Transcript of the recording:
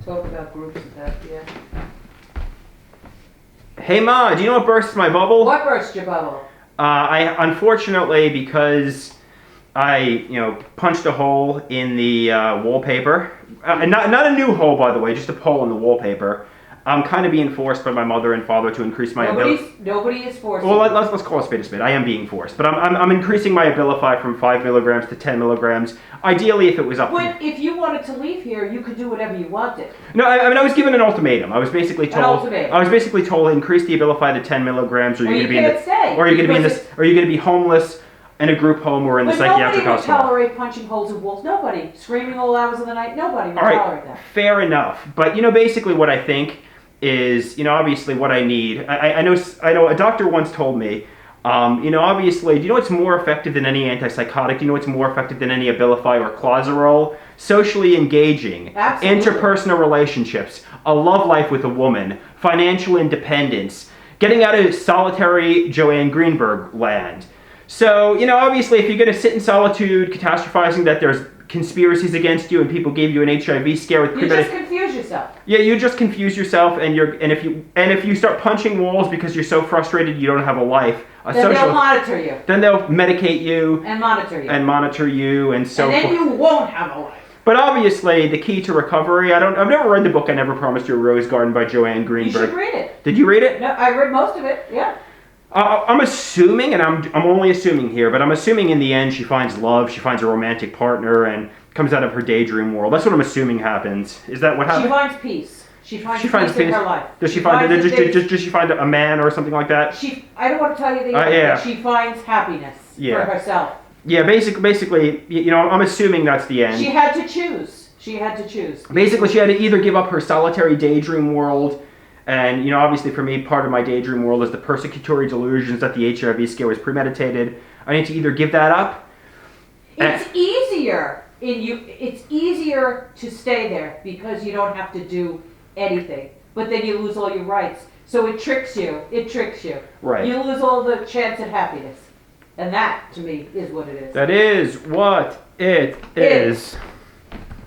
talk about groups and that, yeah. Hey Ma, do you know what bursts my bubble? What burst your bubble? I unfortunately, because I punched a hole in the wallpaper. Not a new hole, by the way, just a hole in the wallpaper. I'm kind of being forced by my mother and father to increase my ability. Nobody is forced. Well, let's call a spade a spade. I am being forced, but I'm increasing my Abilify from 5 milligrams to 10 milligrams. Ideally, if it was up. But if you wanted to leave here, you could do whatever you wanted. No, I mean I was given an ultimatum. I was basically told. An ultimatum. I was basically told increase the Abilify to 10 milligrams, or you're going to be in stay. or you're going to be in this, or you're going to be homeless in a group home or in the psychiatric hospital. Nobody would tolerate punching holes in walls. Nobody screaming all hours of the night. Nobody would tolerate that. Fair enough. But basically what I think is, obviously what I need. I know a doctor once told me, obviously, do you know what's more effective than any antipsychotic? Do you know what's more effective than any Abilify or Clozaril? Socially engaging, Absolutely. Interpersonal relationships, a love life with a woman, financial independence, getting out of solitary Joanne Greenberg land. So, obviously, if you're going to sit in solitude, catastrophizing that there's conspiracies against you and people gave you an HIV scare with you just confuse yourself. Yeah, you just confuse yourself, and if you start punching walls because you're so frustrated you don't have a life, Then they'll monitor you. Then they'll medicate you and monitor you and so forth. And then you won't have a life. But obviously, the key to recovery. I've never read the book "I Never Promised You a Rose Garden" by Joanne Greenberg. You should read it. Did you read it? No, I read most of it. Yeah. I'm assuming, and I'm only assuming here, but I'm assuming in the end she finds love, she finds a romantic partner, and comes out of her daydream world. That's what I'm assuming happens. Is that what happens? She finds peace. She finds peace in her life. Does she find a man or something like that? I don't want to tell you the end, but she finds happiness for herself. Yeah, basically, I'm assuming that's the end. She had to choose. Basically, she had to either give up her solitary daydream world. And, obviously for me, part of my daydream world is the persecutory delusions that the HIV scare was premeditated. I need to either give that up. It's easier to stay there because you don't have to do anything. But then you lose all your rights. So it tricks you. Right. You lose all the chance at happiness. And that, to me, is what it is. That is what it is.